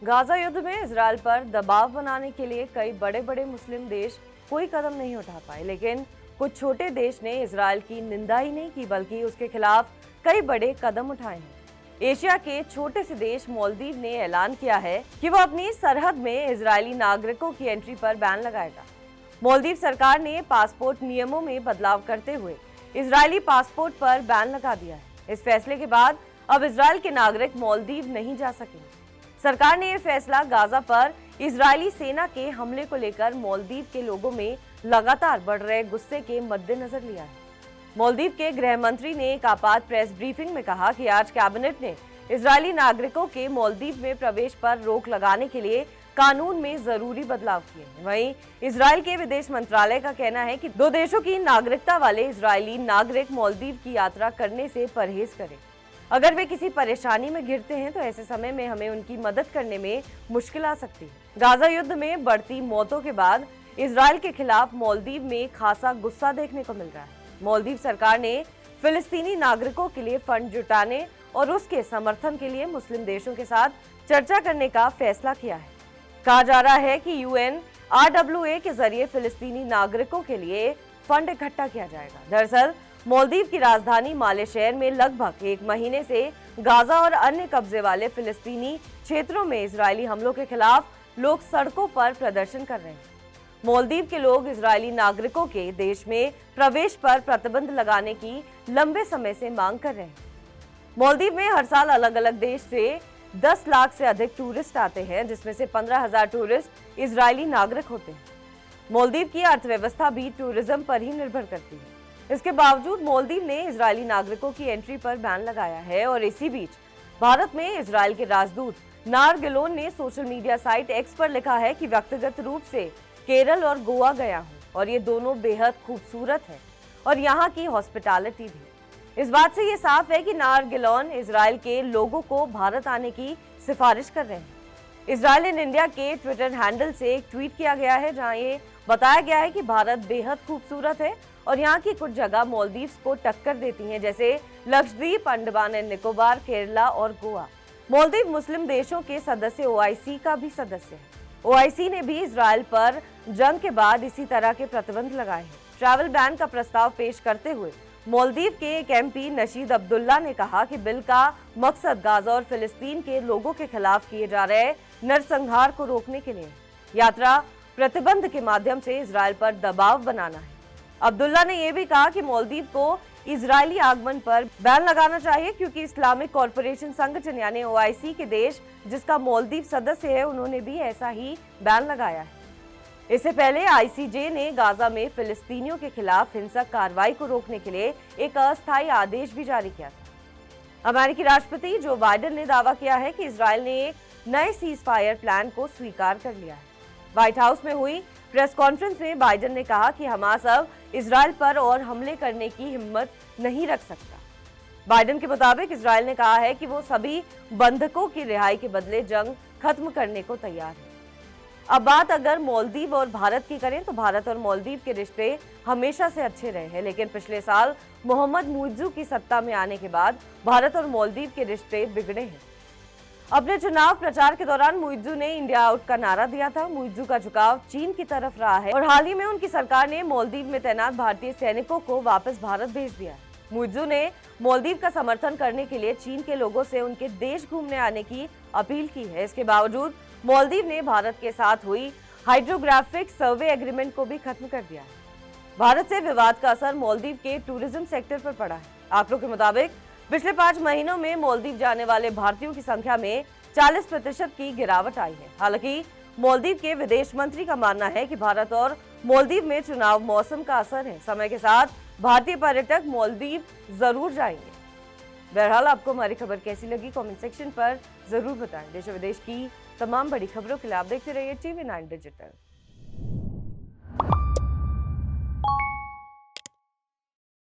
Gaza युद्ध में Israel पर दबाव बनाने के लिए कई बड़े बड़े मुस्लिम देश कोई कदम नहीं उठा पाए, लेकिन कुछ छोटे देश ने इजरायल की निंदा ही नहीं की बल्कि उसके खिलाफ कई बड़े कदम उठाए हैं। एशिया के छोटे से देश मालदीव ने ऐलान किया है कि वो अपनी सरहद में इजरायली नागरिकों की एंट्री पर बैन लगाएगा। मालदीव सरकार ने पासपोर्ट नियमों में बदलाव करते हुए इजरायली पासपोर्ट पर बैन लगा दिया है। इस फैसले के बाद अब इजरायल के नागरिक मालदीव नहीं जा सकेंगे। सरकार ने यह फैसला गाजा पर इजरायली सेना के हमले को लेकर मालदीव के लोगों में लगातार बढ़ रहे गुस्से के मद्देनजर लिया है। मालदीव के गृह मंत्री ने एक आपात प्रेस ब्रीफिंग में कहा कि आज कैबिनेट ने इजरायली नागरिकों के मालदीव में प्रवेश पर रोक लगाने के लिए कानून में जरूरी बदलाव किए हैं। वहीं इजरायल के विदेश मंत्रालय का कहना है कि दो देशों की नागरिकता वाले इजरायली नागरिक मालदीव की यात्रा करने से परहेज करें। अगर वे किसी परेशानी में घिरते हैं तो ऐसे समय में हमें उनकी मदद करने में मुश्किल आ सकती है। गाजा युद्ध में बढ़ती मौतों के बाद इजरायल के खिलाफ मालदीव में खासा गुस्सा देखने को मिल रहा है। मालदीव सरकार ने फिलिस्तीनी नागरिकों के लिए फंड जुटाने और उसके समर्थन के लिए मुस्लिम देशों के साथ चर्चा करने का फैसला किया है। कहा जा रहा है कि UNRWA के जरिए फिलिस्तीनी नागरिकों के लिए फंड इकट्ठा किया जाएगा। दरअसल मालदीव की राजधानी माले शहर में लगभग एक महीने से गाजा और अन्य कब्जे वाले फिलिस्तीनी क्षेत्रों में इजरायली हमलों के खिलाफ लोग सड़कों पर प्रदर्शन कर रहे हैं। मालदीव के लोग इजरायली नागरिकों के देश में प्रवेश पर प्रतिबंध लगाने की लंबे समय से मांग कर रहे हैं। मालदीव में हर साल अलग अलग देश से 10 लाख से अधिक टूरिस्ट आते हैं, जिसमें से 15,000 टूरिस्ट इजरायली नागरिक होते हैं। मालदीव की अर्थव्यवस्था भी टूरिज्म पर ही निर्भर करती है। इसके बावजूद मालदीव ने इजरायली नागरिकों की एंट्री पर बैन लगाया है और इसी बीच भारत में इजरायल के राजदूत नार गिलोन ने सोशल मीडिया साइट एक्स पर लिखा है कि व्यक्तिगत रूप से केरल और गोवा गया हूं और ये दोनों बेहद खूबसूरत है और यहाँ की हॉस्पिटैलिटी भी। इस बात से ये साफ है कि नार गिलोन इजरायल के लोगों को भारत आने की सिफारिश कर रहे हैं। इजरायल इन इंडिया के ट्विटर हैंडल से एक ट्वीट किया गया है जहां ये बताया गया है कि भारत बेहद खूबसूरत है और यहाँ की कुछ जगह मालदीव्स को टक्कर देती हैं, जैसे लक्षद्वीप, अंडमान एंड निकोबार, केरला और गोवा। मालदीव मुस्लिम देशों के सदस्य OIC का भी सदस्य है। OIC ने भी इजरायल पर जंग के बाद इसी तरह के प्रतिबंध लगाए हैं। ट्रैवल बैन का प्रस्ताव पेश करते हुए मालदीव के एक MP नशीद अब्दुल्ला ने कहा कि बिल का मकसद गाजा और फिलिस्तीन के लोगों के खिलाफ किए जा रहे नरसंहार को रोकने के लिए यात्रा प्रतिबंध के माध्यम से इजरायल पर दबाव बनाना है। अब्दुल्ला ने यह भी कहा कि मालदीव को इजरायली आगमन पर बैन लगाना चाहिए क्योंकि इस्लामिक कॉरपोरेशन संगठन यानी OIC के देश जिसका मालदीव सदस्य है, उन्होंने भी ऐसा ही बैन लगाया है। इससे पहले ICJ ने गाजा में फिलिस्तीनियों के खिलाफ हिंसक कार्रवाई को रोकने के लिए एक अस्थायी आदेश भी जारी किया था। अमेरिकी राष्ट्रपति जो बाइडेन ने दावा किया है कि इजरायल ने एक नए सीज फायर प्लान को स्वीकार कर लिया है। व्हाइट हाउस में हुई प्रेस कॉन्फ्रेंस में बाइडेन ने कहा कि हमास अब इजरायल पर और हमले करने की हिम्मत नहीं रख सकता। बाइडेन के मुताबिक इजरायल ने कहा है कि वो सभी बंधकों की रिहाई के बदले जंग खत्म करने को तैयार है। अब बात अगर मालदीव और भारत की करें तो भारत और मालदीव के रिश्ते हमेशा से अच्छे रहे हैं, लेकिन पिछले साल मोहम्मद मुइज्जू की सत्ता में आने के बाद भारत और मालदीव के रिश्ते बिगड़े हैं। अपने चुनाव प्रचार के दौरान मुइज्जू ने इंडिया आउट का नारा दिया था। मुइज्जू का झुकाव चीन की तरफ रहा है और हाल ही में उनकी सरकार ने मालदीव में तैनात भारतीय सैनिकों को वापस भारत भेज दिया है। मुइज्जू ने मालदीव का समर्थन करने के लिए चीन के लोगों से उनके देश घूमने आने की अपील की है। इसके बावजूद मालदीव ने भारत के साथ हुई हाइड्रोग्राफिक सर्वे एग्रीमेंट को भी खत्म कर दिया है। भारत से विवाद का असर मालदीव के टूरिज्म सेक्टर पर पड़ा है। आंकड़ों के मुताबिक पिछले 5 महीनों में मालदीव जाने वाले भारतीयों की संख्या में 40% की गिरावट आई है। हालांकि मालदीव के विदेश मंत्री का मानना है कि भारत और मालदीव में चुनाव मौसम का असर है। समय के साथ भारतीय पर्यटक मालदीव जरूर जाएंगे। बहरहाल आपको हमारी खबर कैसी लगी कमेंट सेक्शन पर जरूर बताएं। देश और विदेश की तमाम बड़ी खबरों के लिए आप देखते रहिए TV9 डिजिटल।